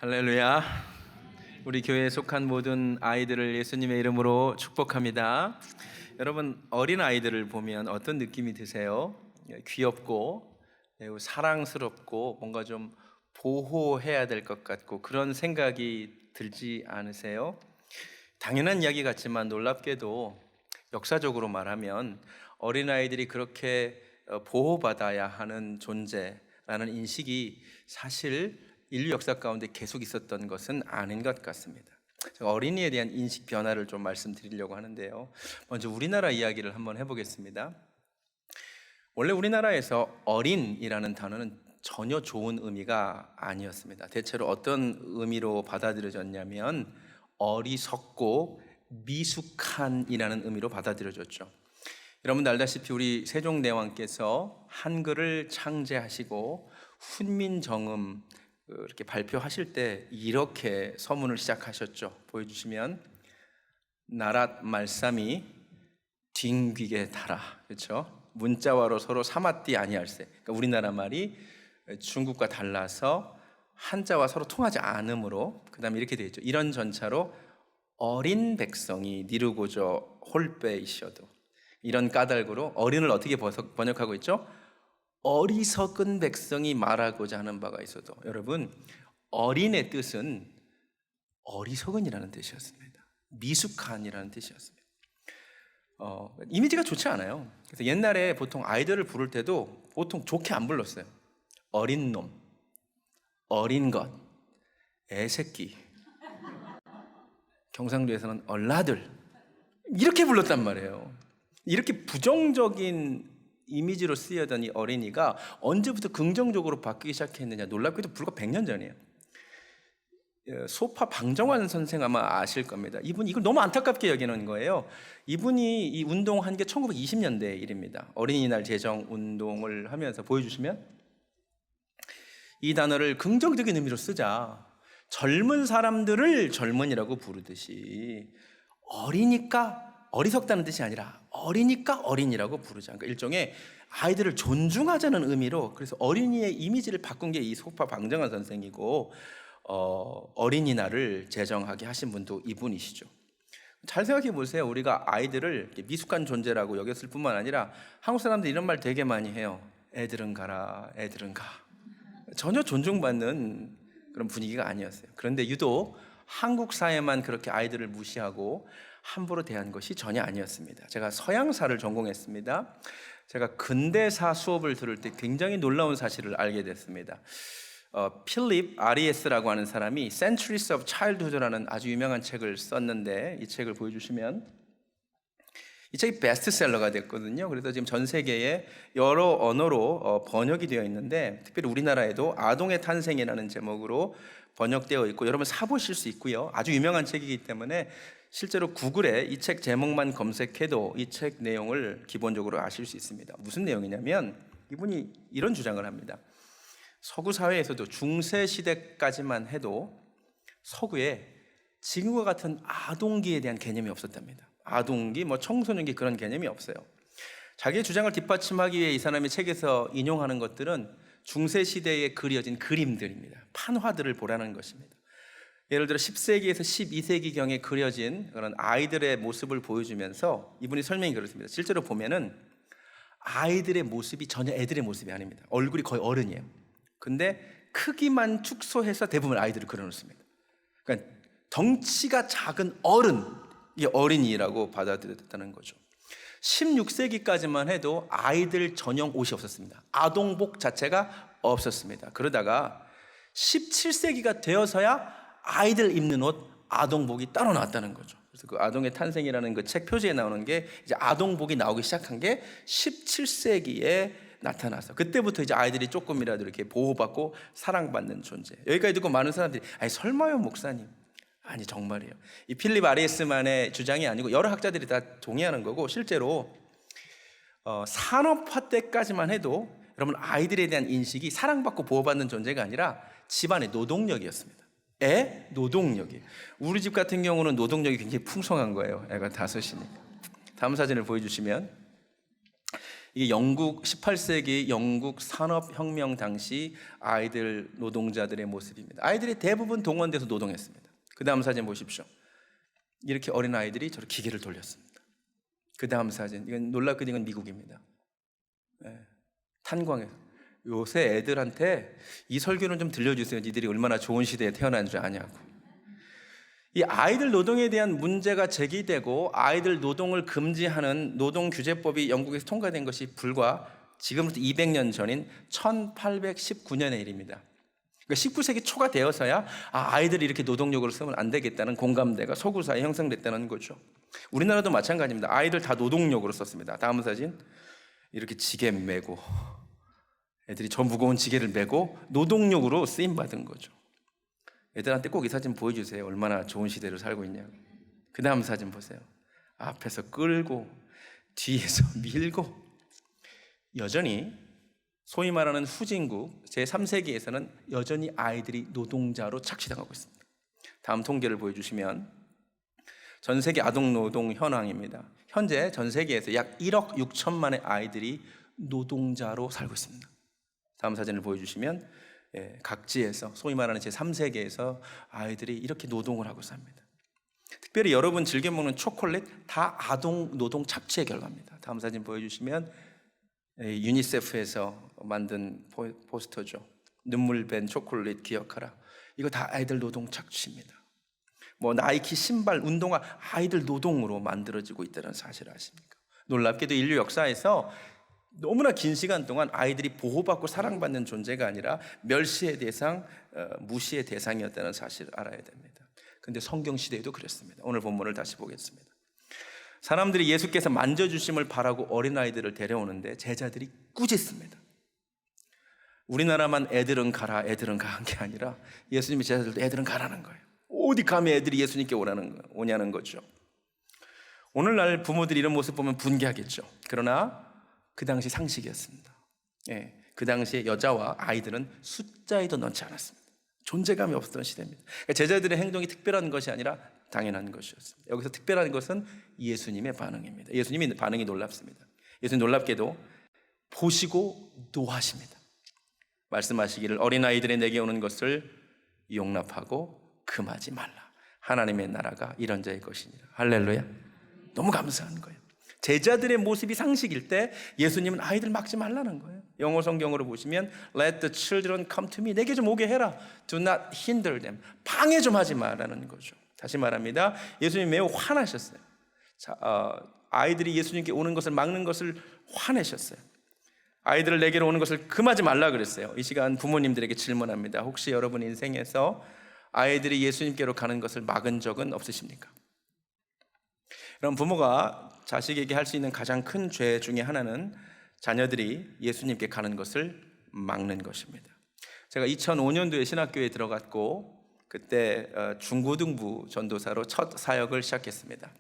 할렐루야. 우리 교회에 속한 모든 아이들을 예수님의 이름으로 축복합니다. 여러분, 어린 아이들을 보면 어떤 느낌이 드세요? 귀엽고 매우 사랑스럽고 뭔가 좀 보호해야 될 것 같고 그런 생각이 들지 않으세요? 당연한 이야기 같지만 놀랍게도 역사적으로 말하면 어린아이들이 그렇게 보호받아야 하는 존재라는 인식이 사실 인류 역사 가운데 계속 있었던 것은 아닌 것 같습니다. 제가 어린이에 대한 인식 변화를 좀 말씀드리려고 하는데요. 먼저 우리나라 이야기를 한번 해보겠습니다. 원래 우리나라에서 어린이라는 단어는 전혀 좋은 의미가 아니었습니다. 대체로 어떤 의미로 받아들여졌냐면 어리석고 미숙한이라는 의미로 받아들여졌죠. 여러분 알다시피 우리 세종대왕께서 한글을 창제하시고 훈민정음 이렇게 발표하실 때 이렇게 서문을 시작하셨죠. 보여주시면 나랏 말씀이 뒹귀게 달아, 그렇죠? 문자와로 서로 삼았디 아니할세. 그러니까 우리나라 말이 중국과 달라서 한자와 서로 통하지 않으므로 그다음에 이렇게 되어 있죠. 이런 전차로 어린 백성이 니르고저 홀빼이셔도, 이런 까닭으로 어린을 어떻게 번역하고 있죠? 어리석은 백성이 말하고자 하는 바가 있어도. 여러분, 어린의 뜻은 어리석은이라는 뜻이었습니다. 미숙한이라는 뜻이었습니다. 이미지가 좋지 않아요. 그래서 옛날에 보통 아이들을 부를 때도 보통 좋게 안 불렀어요. 어린 놈, 어린 것, 애새끼, 경상도에서는 얼라들, 이렇게 불렀단 말이에요. 이렇게 부정적인 이미지로 쓰여던 이 어린이가 언제부터 긍정적으로 바뀌기 시작했느냐, 놀랍게도 불과 100년 전이에요. 소파 방정환 선생 아마 아실 겁니다. 이분이 이걸 너무 안타깝게 여기는 거예요. 이분이 이 운동한 게 1920년대 일입니다. 어린이날 제정 운동을 하면서 보여주시면 이 단어를 긍정적인 의미로 쓰자. 젊은 사람들을 젊은이라고 부르듯이 어리니까 어리석다는 뜻이 아니라 어리니까 어린이라고 부르자. 그러니까 일종의 아이들을 존중하자는 의미로, 그래서 어린이의 이미지를 바꾼 게 이 소파 방정환 선생이고, 어린이날을 제정하게 하신 분도 이분이시죠. 잘 생각해 보세요. 우리가 아이들을 미숙한 존재라고 여겼을 뿐만 아니라 한국 사람들 이런 말 되게 많이 해요. 애들은 가라, 애들은 가. 전혀 존중받는 그런 분위기가 아니었어요. 그런데 유독 한국 사회만 그렇게 아이들을 무시하고 함부로 대한 것이 전혀 아니었습니다. 제가 서양사를 전공했습니다. 제가 근대사 수업을 들을 때 굉장히 놀라운 사실을 알게 됐습니다. 필립 아리에스라고 하는 사람이 Centuries of Childhood라는 아주 유명한 책을 썼는데, 이 책을 보여주시면 이 책이 베스트셀러가 됐거든요. 그래서 지금 전 세계에 여러 언어로 번역이 되어 있는데, 특별히 우리나라에도 아동의 탄생이라는 제목으로 번역되어 있고 여러분 사보실 수 있고요. 아주 유명한 책이기 때문에 실제로 구글에 이 책 제목만 검색해도 이 책 내용을 기본적으로 아실 수 있습니다. 무슨 내용이냐면 이분이 이런 주장을 합니다. 서구 사회에서도 중세 시대까지만 해도 서구에 지금과 같은 아동기에 대한 개념이 없었답니다. 아동기, 청소년기 그런 개념이 없어요. 자기의 주장을 뒷받침하기 위해 이 사람이 책에서 인용하는 것들은 중세 시대에 그려진 그림들입니다. 판화들을 보라는 것입니다. 예를 들어 10세기에서 12세기경에 그려진 그런 아이들의 모습을 보여주면서 이분이 설명이 그렇습니다. 실제로 보면은 아이들의 모습이 전혀 애들의 모습이 아닙니다. 얼굴이 거의 어른이에요. 근데 크기만 축소해서 대부분 아이들을 그려놓습니다. 그러니까 덩치가 작은 어른, 이게 어린이라고 받아들였다는 거죠. 16세기까지만 해도 아이들 전용 옷이 없었습니다. 아동복 자체가 없었습니다. 그러다가 17세기가 되어서야 아이들 입는 옷, 아동복이 따로 나왔다는 거죠. 그래서 그 아동의 탄생이라는 그 책 표지에 나오는 게 이제 아동복이 나오기 시작한 게 17세기에 나타나서, 그때부터 이제 아이들이 조금이라도 이렇게 보호받고 사랑받는 존재. 여기까지 듣고 많은 사람들이 아니 설마요 목사님? 아니 정말이에요. 이 필립 아리에스만의 주장이 아니고 여러 학자들이 다 동의하는 거고, 실제로 산업화 때까지만 해도 여러분 아이들에 대한 인식이 사랑받고 보호받는 존재가 아니라 집안의 노동력이었습니다. 노동력이. 우리 집 같은 경우는 노동력이 굉장히 풍성한 거예요. 애가 5이니까. 다음 사진을 보여주시면 이게 영국 18세기 영국 산업혁명 당시 아이들 노동자들의 모습입니다. 아이들이 대부분 동원돼서 노동했습니다. 그 다음 사진 보십시오. 이렇게 어린 아이들이 저렇게 기계를 돌렸습니다. 그 다음 사진, 이건 놀랍게도 이건 미국입니다. 탄광에서. 요새 애들한테 이 설교는 좀 들려주세요. 니들이 얼마나 좋은 시대에 태어난 줄 아냐고. 이 아이들 노동에 대한 문제가 제기되고 아이들 노동을 금지하는 노동규제법이 영국에서 통과된 것이 불과 지금부터 200년 전인 1819년의 일입니다. 그러니까 19세기 초가 되어서야 아이들이 이렇게 노동력으로 쓰면 안 되겠다는 공감대가 서구사회에 형성됐다는 거죠. 우리나라도 마찬가지입니다. 아이들 다 노동력으로 썼습니다. 다음 사진. 이렇게 지게 메고 애들이 저 무거운 지게를 메고 노동력으로 쓰임받은 거죠. 애들한테 꼭 이 사진 보여주세요. 얼마나 좋은 시대를 살고 있냐고. 그 다음 사진 보세요. 앞에서 끌고 뒤에서 밀고. 여전히 소위 말하는 후진국 제3세기에서는 여전히 아이들이 노동자로 착취당하고 있습니다. 다음 통계를 보여주시면 전 세계 아동 노동 현황입니다. 현재 전 세계에서 약 1억 6천만의 아이들이 노동자로 살고 있습니다. 다음 사진을 보여주시면 각지에서 소위 말하는 제3세계에서 아이들이 이렇게 노동을 하고 삽니다. 특별히 여러분 즐겨 먹는 초콜릿 다 아동 노동 착취의 결과입니다. 다음 사진 보여주시면 유니세프에서 만든 포스터죠. 눈물 밴 초콜릿 기억하라. 이거 다 아이들 노동 착취입니다. 뭐 나이키 신발, 운동화 아이들 노동으로 만들어지고 있다는 사실 아십니까? 놀랍게도 인류 역사에서 너무나 긴 시간 동안 아이들이 보호받고 사랑받는 존재가 아니라 멸시의 대상, 무시의 대상이었다는 사실을 알아야 됩니다. 그런데 성경 시대에도 그랬습니다. 오늘 본문을 다시 보겠습니다. 사람들이 예수께서 만져주심을 바라고 어린아이들을 데려오는데 제자들이 꾸짖습니다. 우리나라만 애들은 가라, 애들은 가 한 게 아니라 예수님의 제자들도 애들은 가라는 거예요. 어디 감히 애들이 예수님께 오냐는 거죠. 오늘날 부모들이 이런 모습 보면 분개하겠죠. 그러나 그 당시 상식이었습니다. 그 당시에 여자와 아이들은 숫자에도 넣지 않았습니다. 존재감이 없었던 시대입니다. 그러니까 제자들의 행동이 특별한 것이 아니라 당연한 것이었습니다. 여기서 특별한 것은 예수님의 반응입니다. 예수님의 반응이 놀랍습니다. 예수님 놀랍게도 보시고 노하십니다. 말씀하시기를 어린아이들이 내게 오는 것을 용납하고 금하지 말라. 하나님의 나라가 이런 자의 것이니라. 할렐루야. 너무 감사한 거예요. 제자들의 모습이 상식일 때 예수님은 아이들 막지 말라는 거예요. 영어 성경으로 보시면 Let the children come to me. 내게 좀 오게 해라. Do not hinder them. 방해 좀 하지 말라는 거죠. 다시 말합니다. 예수님이 매우 화나셨어요. 아이들이 예수님께 오는 것을 막는 것을 화내셨어요. 아이들을 내게로 오는 것을 금하지 말라 그랬어요. 이 시간 부모님들에게 질문합니다. 혹시 여러분 인생에서 아이들이 예수님께로 가는 것을 막은 적은 없으십니까? 그럼 부모가 자식에게 할 수 있는 가장 큰 죄 중에 하나는 자녀들이 예수님께 가는 것을 막는 것입니다. 제가 2005년도에 신학교에 들어갔고 그때 중고등부 전도사로 첫 사역을 시작했습니다.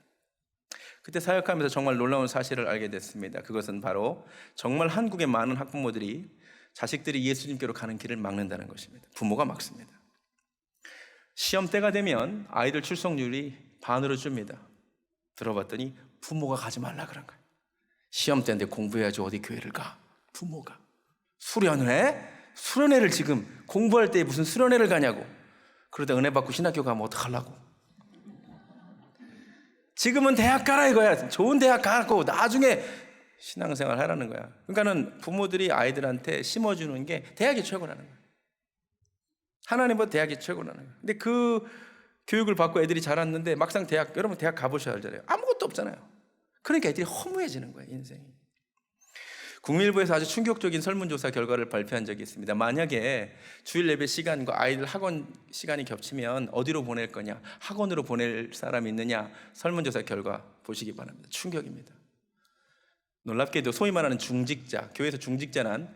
그때 사역하면서 정말 놀라운 사실을 알게 됐습니다. 그것은 바로 정말 한국의 많은 학부모들이 자식들이 예수님께로 가는 길을 막는다는 것입니다. 부모가 막습니다. 시험 때가 되면 아이들 출석률이 반으로 줍니다. 들어봤더니 부모가 가지 말라 그런 거예요. 시험 때인데 공부해야지 어디 교회를 가. 부모가 수련회? 수련회를 지금 공부할 때 무슨 수련회를 가냐고. 그러다 은혜 받고 신학교 가면 어떡하려고. 지금은 대학 가라 이거야. 좋은 대학 가고 나중에 신앙생활 하라는 거야. 그러니까는 부모들이 아이들한테 심어주는 게 대학이 최고라는 거야. 하나님보다 대학이 최고라는 거야. 근데 그 교육을 받고 애들이 자랐는데 막상 대학, 여러분 대학 가보셔야 알잖아요. 아무것도 없잖아요. 그러니까 애들이 허무해지는 거예요, 인생이. 국민일보에서 아주 충격적인 설문조사 결과를 발표한 적이 있습니다. 만약에 주일 예배 시간과 아이들 학원 시간이 겹치면 어디로 보낼 거냐, 학원으로 보낼 사람이 있느냐, 설문조사 결과 보시기 바랍니다. 충격입니다. 놀랍게도 소위 말하는 중직자, 교회에서 중직자는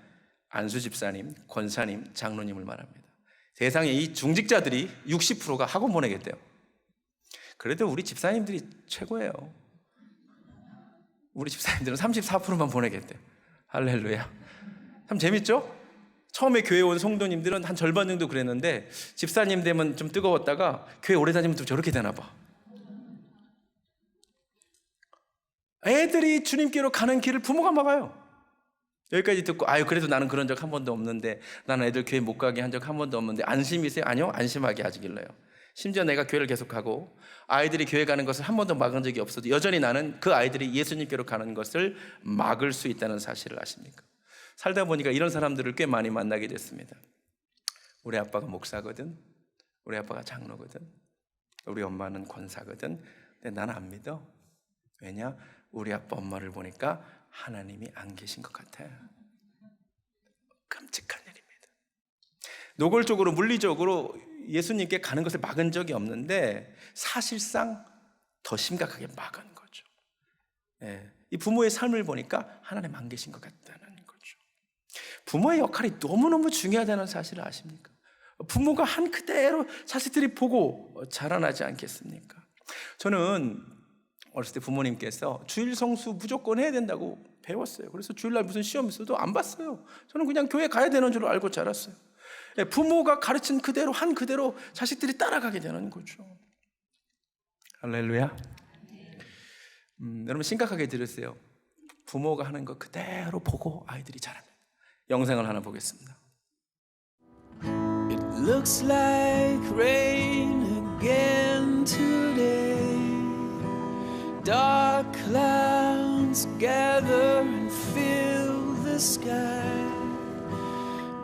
안수 집사님, 권사님, 장로님을 말합니다. 세상에 이 중직자들이 60%가 학원 보내겠대요. 그래도 우리 집사님들이 최고예요. 우리 집사님들은 34%만 보내겠대요. 할렐루야. 참 재밌죠? 처음에 교회 온 성도님들은 한 절반 정도 그랬는데 집사님 되면 좀 뜨거웠다가 교회 오래 다니면 또 저렇게 되나 봐. 애들이 주님께로 가는 길을 부모가 막아요. 여기까지 듣고 아유 그래도 나는 그런 적 한 번도 없는데, 나는 애들 교회 못 가게 한 적 한 번도 없는데 안심이세요? 아니요, 안심하게 하시길래요. 심지어 내가 교회를 계속하고 아이들이 교회 가는 것을 한 번도 막은 적이 없어도 여전히 나는 그 아이들이 예수님께로 가는 것을 막을 수 있다는 사실을 아십니까? 살다 보니까 이런 사람들을 꽤 많이 만나게 됐습니다. 우리 아빠가 목사거든, 우리 아빠가 장로거든, 우리 엄마는 권사거든. 근데 나는 안 믿어. 왜냐? 우리 아빠 엄마를 보니까 하나님이 안 계신 것 같아요. 끔찍한 일입니다. 노골적으로 물리적으로 예수님께 가는 것을 막은 적이 없는데 사실상 더 심각하게 막은 거죠. 이 부모의 삶을 보니까 하나님 안 계신 것 같다는 거죠. 부모의 역할이 너무너무 중요하다는 사실을 아십니까? 부모가 한 그대로 자식들이 보고 자라나지 않겠습니까? 저는 어렸을 때 부모님께서 주일 성수 무조건 해야 된다고 배웠어요. 그래서 주일날 무슨 시험 있어도 안 봤어요. 저는 그냥 교회 가야 되는 줄 알고 자랐어요. 부모가 가르친 그대로 한 그대로 자식들이 따라가게 되는 거죠. 할렐루야. 여러분 심각하게 들으세요. 부모가 하는 거 그대로 보고 아이들이 자랍니다. 영상을 하나 보겠습니다. It looks like rain again today. Dark clouds gather and fill the sky.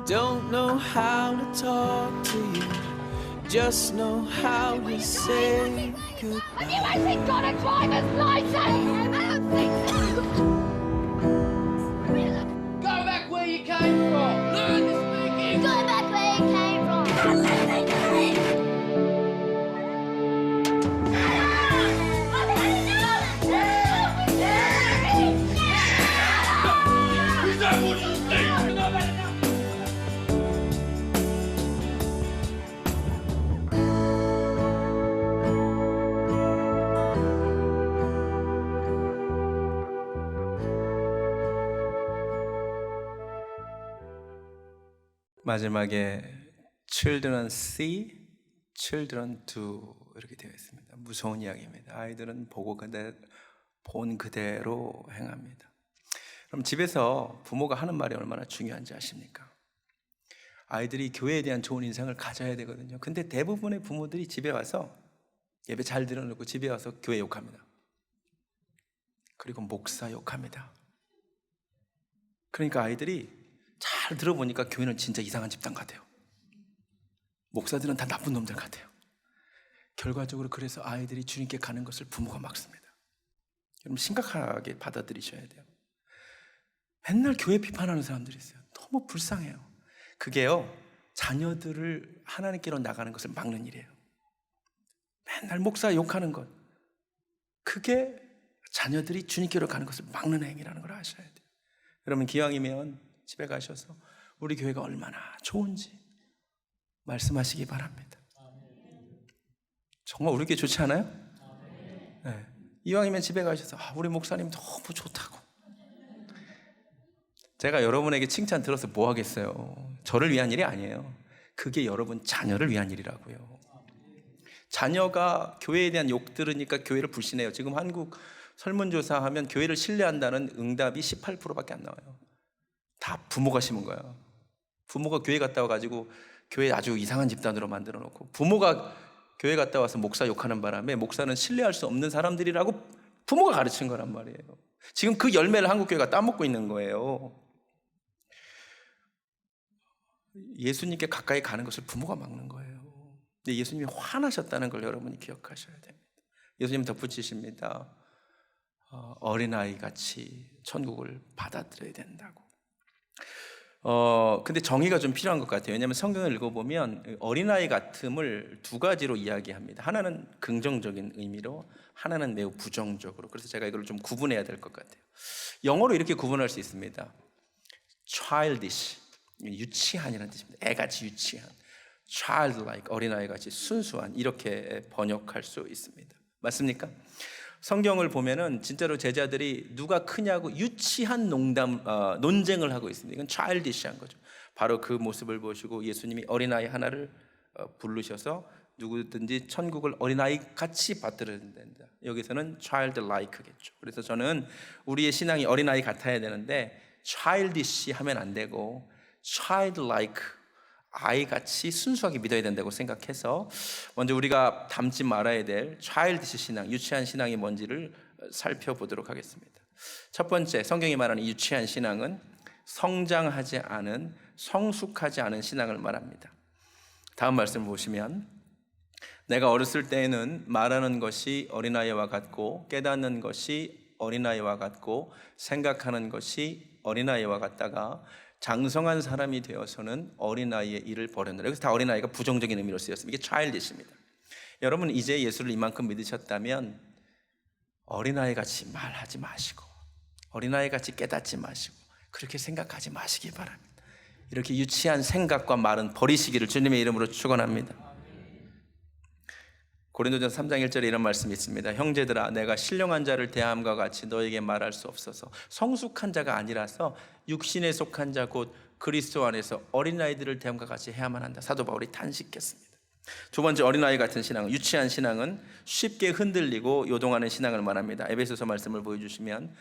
Don't know how to talk to you, just know how to say goodbye. Have you actually got a driver's license? I don't think so. Go back where you came from. Learn to speak English. Go back where you came from. Is that what you think? 마지막에 children see, children do 이렇게 되어 있습니다. 무서운 이야기입니다. 아이들은 본 그대로 행합니다. 그럼 집에서 부모가 하는 말이 얼마나 중요한지 아십니까? 아이들이 교회에 대한 좋은 인상을 가져야 되거든요. 근데 대부분의 부모들이 집에 와서 예배 잘 들어놓고 집에 와서 교회 욕합니다. 그리고 목사 욕합니다. 그러니까 아이들이 잘 들어보니까 교회는 진짜 이상한 집단 같아요. 목사들은 다 나쁜 놈들 같아요. 결과적으로 그래서 아이들이 주님께 가는 것을 부모가 막습니다. 여러분 심각하게 받아들이셔야 돼요. 맨날 교회 비판하는 사람들이 있어요. 너무 불쌍해요. 그게요, 자녀들을 하나님께로 나가는 것을 막는 일이에요. 맨날 목사 욕하는 것, 그게 자녀들이 주님께로 가는 것을 막는 행위라는 걸 아셔야 돼요. 여러분 기왕이면 집에 가셔서 우리 교회가 얼마나 좋은지 말씀하시기 바랍니다. 정말 우리 교회 좋지 않아요? 네. 이왕이면 집에 가셔서 우리 목사님 너무 좋다고. 제가 여러분에게 칭찬 들어서 뭐 하겠어요? 저를 위한 일이 아니에요. 그게 여러분 자녀를 위한 일이라고요. 자녀가 교회에 대한 욕 들으니까 교회를 불신해요. 지금 한국 설문조사 하면 교회를 신뢰한다는 응답이 18%밖에 안 나와요. 다 부모가 심은 거예요. 부모가 교회 갔다 와가지고 교회 아주 이상한 집단으로 만들어 놓고, 부모가 교회 갔다 와서 목사 욕하는 바람에 목사는 신뢰할 수 없는 사람들이라고 부모가 가르친 거란 말이에요. 지금 그 열매를 한국교회가 따먹고 있는 거예요. 예수님께 가까이 가는 것을 부모가 막는 거예요. 근데 예수님이 화나셨다는 걸 여러분이 기억하셔야 됩니다. 예수님 덧붙이십니다. 어린아이 같이 천국을 받아들여야 된다고. 근데 정의가 좀 필요한 것 같아요. 왜냐하면 성경을 읽어보면 어린아이 같음을 두 가지로 이야기합니다. 하나는 긍정적인 의미로, 하나는 매우 부정적으로. 그래서 제가 이걸 좀 구분해야 될 것 같아요. 영어로 이렇게 구분할 수 있습니다. childish, 유치한이라는 뜻입니다. 애같이 유치한. childlike, 어린아이같이 순수한, 이렇게 번역할 수 있습니다. 맞습니까? 성경을 보면은 진짜로 제자들이 누가 크냐고 유치한 논쟁을 하고 있습니다. 이건 childish한 거죠. 바로 그 모습을 보시고 예수님이 어린아이 하나를 부르셔서 누구든지 천국을 어린아이 같이 받들어야 된다. 여기서는 childlike겠죠. 그래서 저는 우리의 신앙이 어린아이 같아야 되는데 childish 하면 안 되고 childlike, 아이같이 순수하게 믿어야 된다고 생각해서 먼저 우리가 닮지 말아야 될 childish 신앙, 유치한 신앙이 뭔지를 살펴보도록 하겠습니다. 첫 번째, 성경이 말하는 유치한 신앙은 성장하지 않은, 성숙하지 않은 신앙을 말합니다. 다음 말씀을 보시면, 내가 어렸을 때에는 말하는 것이 어린아이와 같고 깨닫는 것이 어린아이와 같고 생각하는 것이 어린아이와 같다가 장성한 사람이 되어서는 어린아이의 일을 버렸노라. 여기서 다 어린아이가 부정적인 의미로 쓰였습니다. 이게 childish입니다. 여러분 이제 예수를 이만큼 믿으셨다면 어린아이같이 말하지 마시고 어린아이같이 깨닫지 마시고 그렇게 생각하지 마시기 바랍니다. 이렇게 유치한 생각과 말은 버리시기를 주님의 이름으로 축원합니다. 고린도전서 3장 1절에 이런 말씀이 있습니다. 형제들아, 내가 신령한 자를 대함과 같이 너에게 말할 수 없어서 성숙한 자가 아니라서 육신에 속한 자 곧 그리스도 안에서 어린아이들을 대함과 같이 해야만 한다. 사도 바울이 단식했습니다. 두 번째, 어린아이 같은 신앙, 유치한 신앙은 쉽게 흔들리고 요동하는 신앙을 말합니다. 에베소서 말씀을 보여주시면,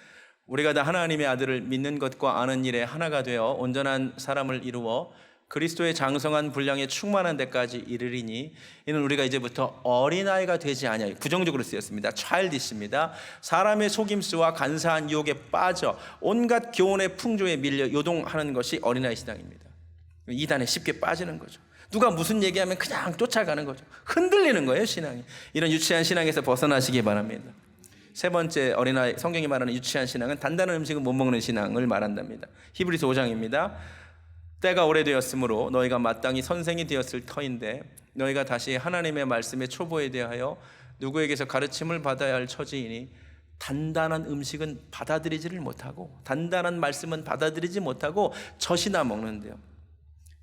우리가 다 하나님의 아들을 믿는 것과 아는 일에 하나가 되어 온전한 사람을 이루어 그리스도의 장성한 분량에 충만한 데까지 이르리니 이는 우리가 이제부터 어린아이가 되지 아니하여, 부정적으로 쓰였습니다. childish입니다. 사람의 속임수와 간사한 유혹에 빠져 온갖 교훈의 풍조에 밀려 요동하는 것이 어린아이 신앙입니다. 이단에 쉽게 빠지는 거죠. 누가 무슨 얘기하면 그냥 쫓아가는 거죠. 흔들리는 거예요, 신앙이. 이런 유치한 신앙에서 벗어나시기 바랍니다. 세 번째, 어린아이, 성경이 말하는 유치한 신앙은 단단한 음식을 못 먹는 신앙을 말한답니다. 히브리서 5장입니다. 때가 오래되었으므로 너희가 마땅히 선생이 되었을 터인데 너희가 다시 하나님의 말씀의 초보에 대하여 누구에게서 가르침을 받아야 할 처지이니 단단한 음식은 받아들이지를 못하고 단단한 말씀은 받아들이지 못하고 젖이나 먹는데요.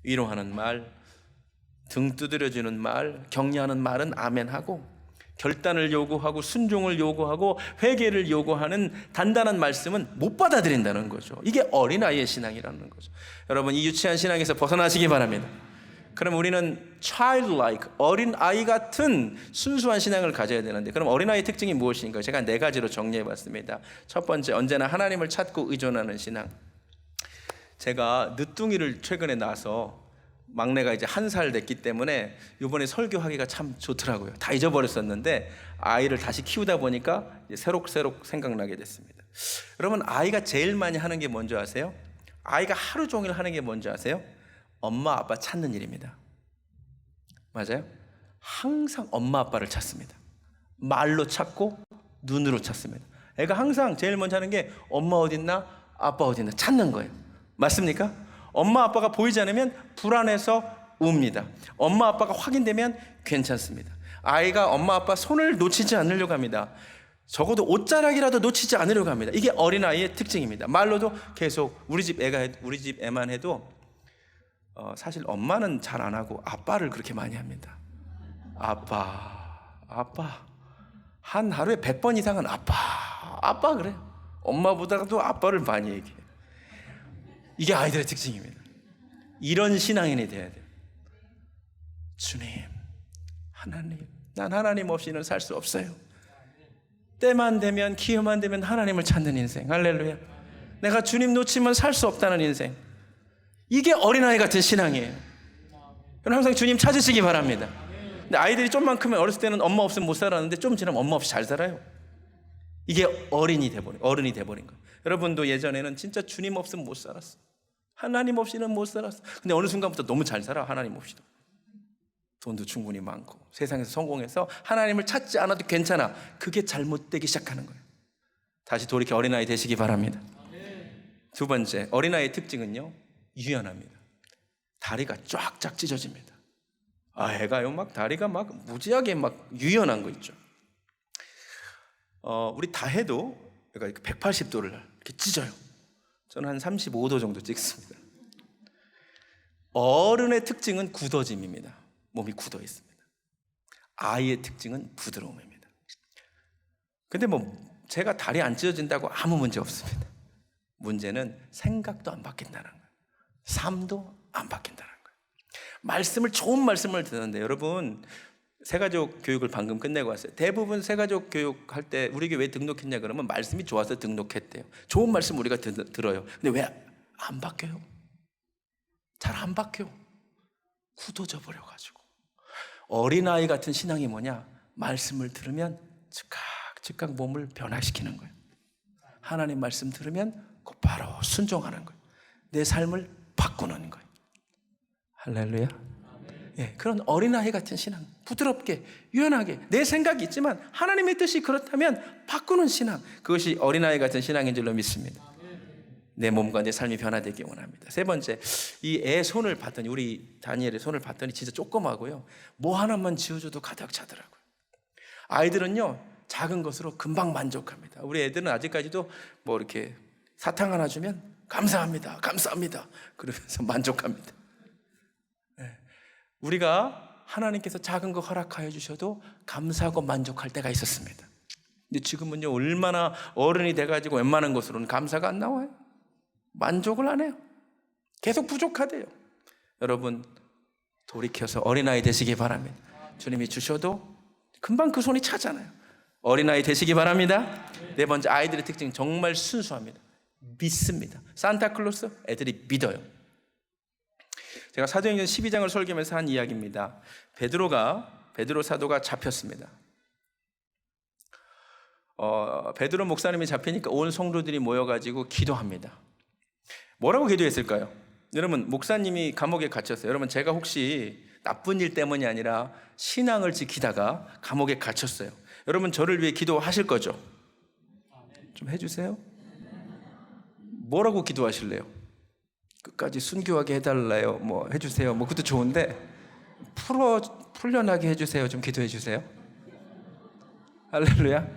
위로하는 말, 등 두드려주는 말, 격려하는 말은 아멘하고 결단을 요구하고 순종을 요구하고 회개를 요구하는 단단한 말씀은 못 받아들인다는 거죠. 이게 어린아이의 신앙이라는 거죠. 여러분, 이 유치한 신앙에서 벗어나시기 바랍니다. 그럼 우리는 childlike, 어린아이 같은 순수한 신앙을 가져야 되는데, 그럼 어린아이의 특징이 무엇인가? 제가 4가지로 정리해 봤습니다. 첫 번째, 언제나 하나님을 찾고 의존하는 신앙. 제가 늦둥이를 최근에 낳아서 막내가 이제 1살 됐기 때문에 이번에 설교하기가 참 좋더라고요. 다 잊어버렸었는데 아이를 다시 키우다 보니까 이제 새록새록 생각나게 됐습니다. 여러분, 아이가 제일 많이 하는 게 뭔지 아세요? 아이가 하루 종일 하는 게 뭔지 아세요? 엄마 아빠 찾는 일입니다. 맞아요? 항상 엄마 아빠를 찾습니다. 말로 찾고 눈으로 찾습니다. 애가 항상 제일 먼저 하는 게 엄마 어딨나 아빠 어딨나 찾는 거예요. 맞습니까? 엄마 아빠가 보이지 않으면 불안해서 웁니다. 엄마 아빠가 확인되면 괜찮습니다. 아이가 엄마 아빠 손을 놓치지 않으려고 합니다. 적어도 옷자락이라도 놓치지 않으려고 합니다. 이게 어린아이의 특징입니다. 말로도 계속 우리 집 애만 해도 사실 엄마는 잘 안 하고 아빠를 그렇게 많이 합니다. 아빠 한 하루에 100번 이상은 아빠 그래요. 엄마보다도 아빠를 많이 얘기해요. 이게 아이들의 특징입니다. 이런 신앙인이 돼야 돼요. 주님, 하나님, 난 하나님 없이는 살 수 없어요. 때만 되면, 기회만 되면 하나님을 찾는 인생. 할렐루야. 내가 주님 놓치면 살 수 없다는 인생. 이게 어린아이 같은 신앙이에요. 여러분, 항상 주님 찾으시기 바랍니다. 근데 아이들이 좀만 크면, 어렸을 때는 엄마 없으면 못 살았는데 좀 지나면 엄마 없이 잘 살아요. 이게 어른이 돼버린 거예요. 여러분도 예전에는 진짜 주님 없으면 못 살았어. 하나님 없이는 못 살았어. 근데 어느 순간부터 너무 잘 살아. 하나님 없이도. 돈도 충분히 많고 세상에서 성공해서 하나님을 찾지 않아도 괜찮아. 그게 잘못되기 시작하는 거예요. 다시 돌이켜 어린아이 되시기 바랍니다. 두 번째, 어린아이의 특징은요, 유연합니다. 다리가 쫙쫙 찢어집니다. 애가요 막 다리가 막 무지하게 막 유연한 거 있죠. 우리 다 해도 180도를 이렇게 찢어요. 저는 한 35도 정도 찍습니다. 어른의 특징은 굳어짐입니다. 몸이 굳어 있습니다. 아이의 특징은 부드러움입니다. 근데 제가 다리 안 찢어진다고 아무 문제 없습니다. 문제는 생각도 안 바뀐다는 거예요. 삶도 안 바뀐다는 거예요. 좋은 말씀을 듣는데, 여러분, 새가족 교육을 방금 끝내고 왔어요. 대부분 새가족 교육할 때 우리 교회 왜 등록했냐 그러면 말씀이 좋아서 등록했대요. 좋은 말씀 우리가 들어요. 근데 왜 안 바뀌어요. 잘 안 바뀌어. 굳어져 버려가지고. 어린아이 같은 신앙이 뭐냐? 말씀을 들으면 즉각 몸을 변화시키는 거예요. 하나님 말씀 들으면 곧바로 순종하는 거예요. 내 삶을 바꾸는 거예요. 할렐루야. 예, 그런 어린아이 같은 신앙, 부드럽게 유연하게 내 생각이 있지만 하나님의 뜻이 그렇다면 바꾸는 신앙, 그것이 어린아이 같은 신앙인 줄로 믿습니다. 내 몸과 내 삶이 변화되기 원합니다. 세 번째, 이 애 손을 봤더니, 우리 다니엘의 손을 봤더니 진짜 조그마고요, 뭐 하나만 지어줘도 가득 차더라고요. 아이들은요 작은 것으로 금방 만족합니다. 우리 애들은 아직까지도 뭐 이렇게 사탕 하나 주면 감사합니다, 감사합니다 그러면서 만족합니다. 우리가 하나님께서 작은 거 허락하여 주셔도 감사하고 만족할 때가 있었습니다. 근데 지금은요 얼마나 어른이 돼가지고 웬만한 것으로는 감사가 안 나와요. 만족을 안 해요. 계속 부족하대요. 여러분 돌이켜서 어린아이 되시기 바랍니다. 주님이 주셔도 금방 그 손이 차잖아요. 어린아이 되시기 바랍니다. 네 번째, 아이들의 특징 정말 순수합니다. 믿습니다. 산타클로스 애들이 믿어요. 제가 사도행전 12장을 설교하면서 한 이야기입니다. 베드로 사도가 잡혔습니다. 베드로 목사님이 잡히니까 온 성도들이 모여가지고 기도합니다. 뭐라고 기도했을까요? 여러분, 목사님이 감옥에 갇혔어요. 여러분, 제가 혹시 나쁜 일 때문이 아니라 신앙을 지키다가 감옥에 갇혔어요. 여러분, 저를 위해 기도하실 거죠? 좀 해주세요. 뭐라고 기도하실래요? 끝까지 순교하게 해달라요, 뭐 해주세요, 뭐 그것도 좋은데 풀려나게 해주세요, 좀 기도해 주세요. 할렐루야.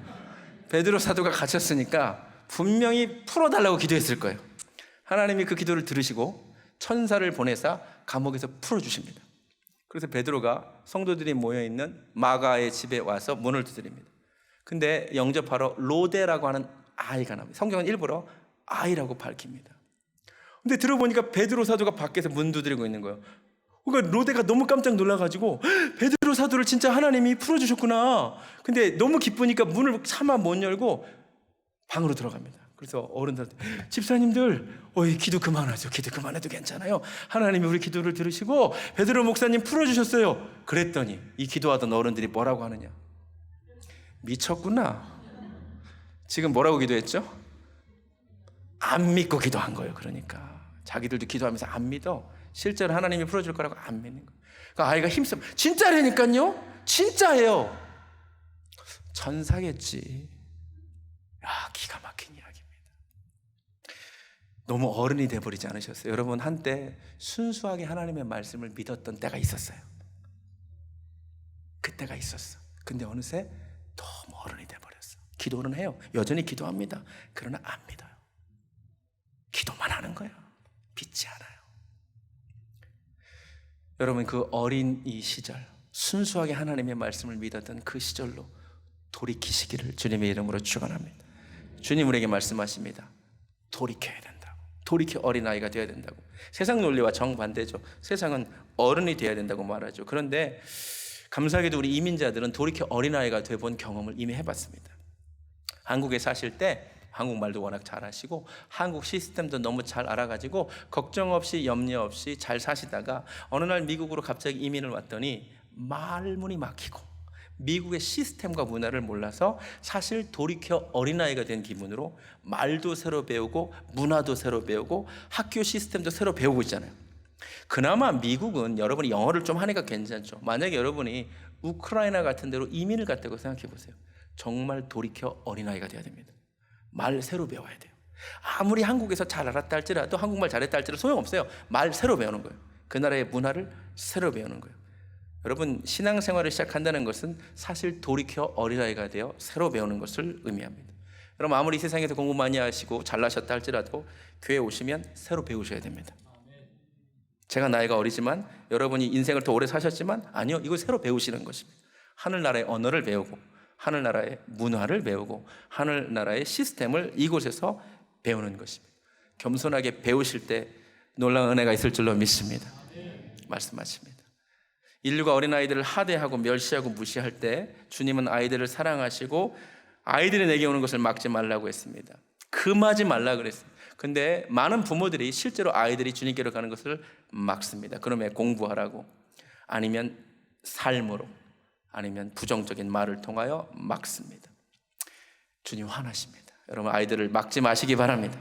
베드로 사도가 갇혔으니까 분명히 풀어달라고 기도했을 거예요. 하나님이 그 기도를 들으시고 천사를 보내사 감옥에서 풀어주십니다. 그래서 베드로가 성도들이 모여있는 마가의 집에 와서 문을 두드립니다. 근데 영접하러 로데라고 하는 아이가 나옵니다. 성경은 일부러 아이라고 밝힙니다. 근데 들어보니까 베드로 사도가 밖에서 문 두드리고 있는 거예요. 그러니까 로데가 너무 깜짝 놀라가지고 베드로 사도를 진짜 하나님이 풀어주셨구나. 근데 너무 기쁘니까 문을 차마 못 열고 방으로 들어갑니다. 그래서 어른들한테, 집사님들 기도 그만하죠. 기도 그만해도 괜찮아요. 하나님이 우리 기도를 들으시고 베드로 목사님 풀어주셨어요. 그랬더니 이 기도하던 어른들이 뭐라고 하느냐, 미쳤구나. 지금 뭐라고 기도했죠? 안 믿고 기도한 거예요. 그러니까 자기들도 기도하면서 안 믿어. 실제로 하나님이 풀어줄 거라고 안 믿는 거예요. 그러니까 아이가 힘써, 진짜라니까요, 진짜예요. 천사겠지. 기가 막힌 이야기입니다. 너무 어른이 돼버리지 않으셨어요? 여러분, 한때 순수하게 하나님의 말씀을 믿었던 때가 있었어요. 그때가 있었어. 근데 어느새 너무 어른이 돼버렸어. 기도는 해요. 여전히 기도합니다. 그러나 안 믿어요. 기도만 하는 거예요. 믿지 않아요. 여러분, 그 어린 이 시절, 순수하게 하나님의 말씀을 믿었던 그 시절로 돌이키시기를 주님의 이름으로 축원합니다. 주님 우리에게 말씀하십니다. 돌이켜야 된다고. 돌이켜 어린아이가 되어야 된다고. 세상 논리와 정반대죠. 세상은 어른이 되어야 된다고 말하죠. 그런데 감사하게도 우리 이민자들은 돌이켜 어린아이가 되어본 경험을 이미 해봤습니다. 한국에 사실 때 한국말도 워낙 잘하시고 한국 시스템도 너무 잘 알아가지고 걱정 없이 염려 없이 잘 사시다가 어느 날 미국으로 갑자기 이민을 왔더니 말문이 막히고 미국의 시스템과 문화를 몰라서 사실 돌이켜 어린아이가 된 기분으로 말도 새로 배우고 문화도 새로 배우고 학교 시스템도 새로 배우고 있잖아요. 그나마 미국은 여러분이 영어를 좀 하니까 괜찮죠. 만약에 여러분이 우크라이나 같은 데로 이민을 갔다고 생각해 보세요. 정말 돌이켜 어린아이가 돼야 됩니다. 말 새로 배워야 돼요. 아무리 한국에서 잘 알았다 할지라도, 한국말 잘했다 할지라도 소용없어요. 말 새로 배우는 거예요. 그 나라의 문화를 새로 배우는 거예요. 여러분, 신앙생활을 시작한다는 것은 사실 돌이켜 어린아이가 되어 새로 배우는 것을 의미합니다. 여러분, 아무리 세상에서 공부 많이 하시고 잘나셨다 할지라도 교회에 오시면 새로 배우셔야 됩니다. 제가 나이가 어리지만 여러분이 인생을 더 오래 사셨지만 아니요, 이거 새로 배우시는 것입니다. 하늘나라의 언어를 배우고 하늘나라의 문화를 배우고 하늘나라의 시스템을 이곳에서 배우는 것입니다. 겸손하게 배우실 때 놀라운 은혜가 있을 줄로 믿습니다. 말씀하십니다. 인류가 어린아이들을 하대하고 멸시하고 무시할 때 주님은 아이들을 사랑하시고 아이들이 내게 오는 것을 막지 말라고 했습니다. 금하지 말라 그랬어요. 근데 많은 부모들이 실제로 아이들이 주님께로 가는 것을 막습니다. 그러면 공부하라고, 아니면 삶으로, 아니면 부정적인 말을 통하여 막습니다. 주님 화나십니다. 여러분, 아이들을 막지 마시기 바랍니다.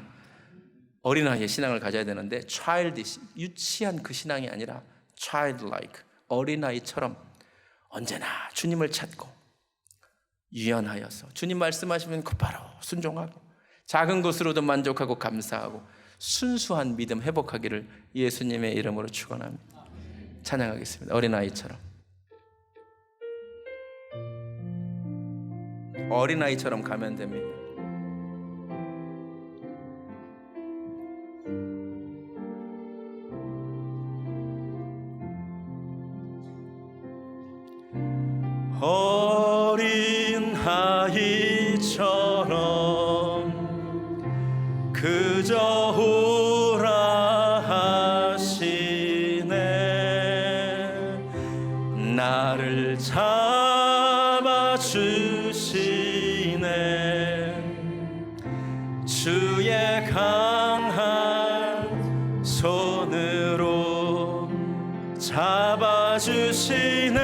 어린아이의 신앙을 가져야 되는데 childish, 유치한 그 신앙이 아니라 childlike, 어린아이처럼 언제나 주님을 찾고 유연하여서 주님 말씀하시면 곧바로 순종하고 작은 것으로도 만족하고 감사하고 순수한 믿음 회복하기를 예수님의 이름으로 축원합니다. 찬양하겠습니다. 어린아이처럼, 어린아이처럼 가면 됩니다. 어린 아이처럼 그저 오라 하시네. 나를 잡아주시네. 주의 강한 손으로 잡아주시네.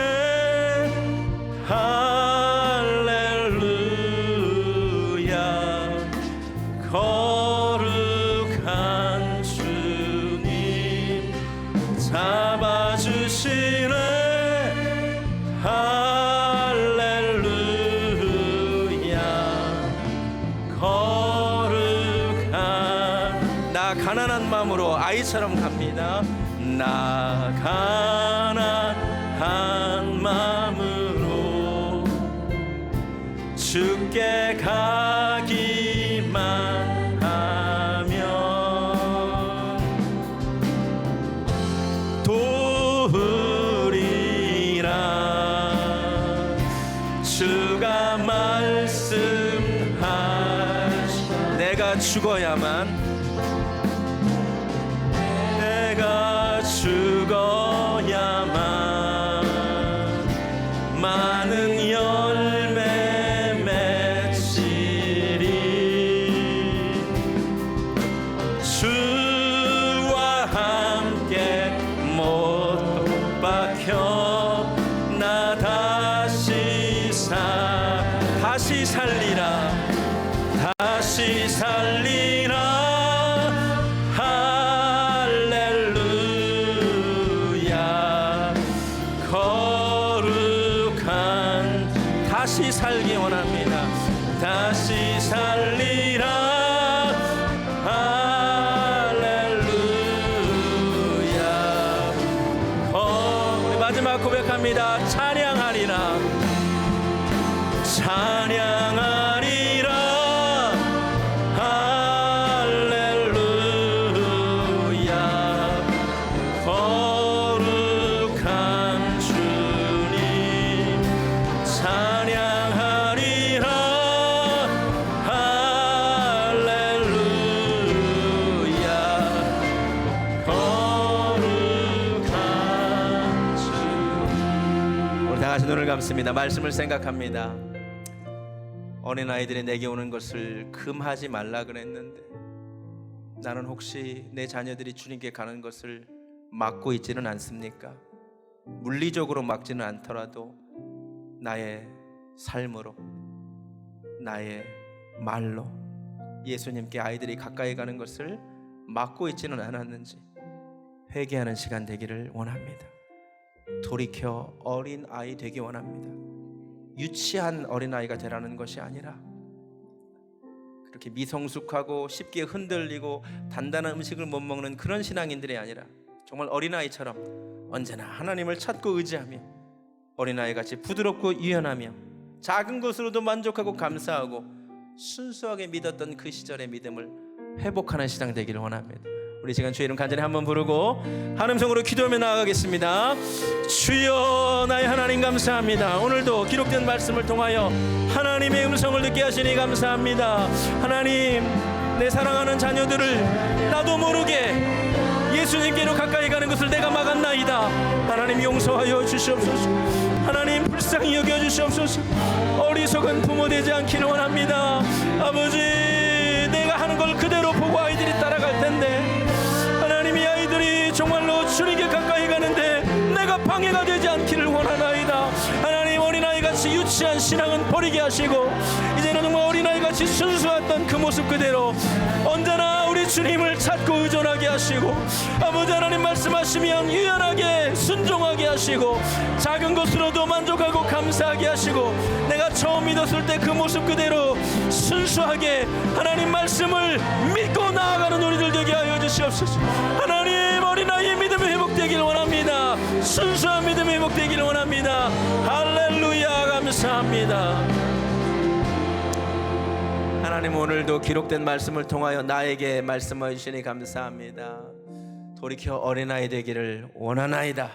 할렐루야. 거룩한 주님 잡아주시네. 할렐루야. 거룩한, 나 가난한 마음으로 아이처럼 갑니다. 나 가난한 마음으로 주께 가기만 하면 도우리라. 주가 말씀하시, 내가 죽어야만, 내가 죽어야만 많은 열매 맺으리. 주와 함께 못 박혀 나 다시 살리라. 다시 살리라. 할렐루야. 거룩한, 다시 살기 원합니다. 다시 살리라. 할렐루야. 우리 마지막 고백합니다. 찬양하리라. 찬양하리라. 할렐루야. 거룩한 주님 찬양하리라. 할렐루야. 거룩한 주. 우리 다 같이 눈을 감습니다. 말씀을 생각합니다. 어린아이들이 내게 오는 것을 금하지 말라 그랬는데 나는 혹시 내 자녀들이 주님께 가는 것을 막고 있지는 않습니까? 물리적으로 막지는 않더라도 나의 삶으로, 나의 말로 예수님께 아이들이 가까이 가는 것을 막고 있지는 않았는지 회개하는 시간 되기를 원합니다. 돌이켜 어린아이 되기 원합니다. 유치한 어린아이가 되라는 것이 아니라 그렇게 미성숙하고 쉽게 흔들리고 단단한 음식을 못 먹는 그런 신앙인들이 아니라 정말 어린아이처럼 언제나 하나님을 찾고 의지하며 어린아이같이 부드럽고 유연하며 작은 것으로도 만족하고 감사하고 순수하게 믿었던 그 시절의 믿음을 회복하는 신앙 되기를 원합니다. 우리 시간 주의 이름 간절히 한번 부르고 한 음성으로 기도하며 나아가겠습니다. 주여, 나의 하나님 감사합니다. 오늘도 기록된 말씀을 통하여 하나님의 음성을 듣게 하시니 감사합니다. 하나님, 내 사랑하는 자녀들을 나도 모르게 예수님께로 가까이 가는 것을 내가 막았나이다. 하나님 용서하여 주시옵소서. 하나님 불쌍히 여겨 주시옵소서. 어리석은 부모 되지 않기를 원합니다. 아버지, 내가 하는 걸 그대로 보고 아이들이 따라갈 텐데, 하나님 이 아이들이 정말로 주님께 가까이 가는데 내가 방해가 되지 않기를 원하나이다. 하나님 어린아이같이 유치한 신앙은 버리게 하시고 이제는 정말 어린아이같이 순수했던 그 모습 그대로 언제나 우리 주님을 찾고 의존하게 하시고, 아버지 하나님 말씀하시면 유연하게 순종하게 하시고 작은 것으로도 만족하고 감사하게 하시고, 내가 처음 믿었을 때 그 모습 그대로 순수하게 하나님 말씀을 믿고 나아가는 우리들 되게 하여 주시옵소서. 하나님 어린아이의 믿음이 회복되기를 원합니다. 순수한 믿음이 회복되기를 원합니다. 할렐루야. 감사합니다. 하나님 오늘도 기록된 말씀을 통하여 나에게 말씀해 주시니 감사합니다. 돌이켜 어린아이 되기를 원하나이다.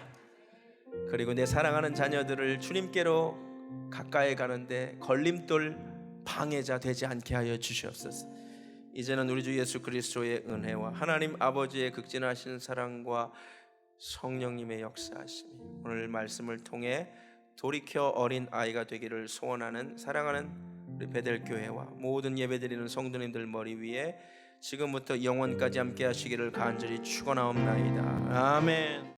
그리고 내 사랑하는 자녀들을 주님께로 가까이 가는데 걸림돌 방해자 되지 않게 하여 주시옵소서. 이제는 우리 주 예수 그리스도의 은혜와 하나님 아버지의 극진하신 사랑과 성령님의 역사하심이 오늘 말씀을 통해 돌이켜 어린 아이가 되기를 소원하는 사랑하는 우리 베델교회와 모든 예배드리는 성도님들 머리 위에 지금부터 영원까지 함께 하시기를 간절히 축원하옵나이다. 아멘.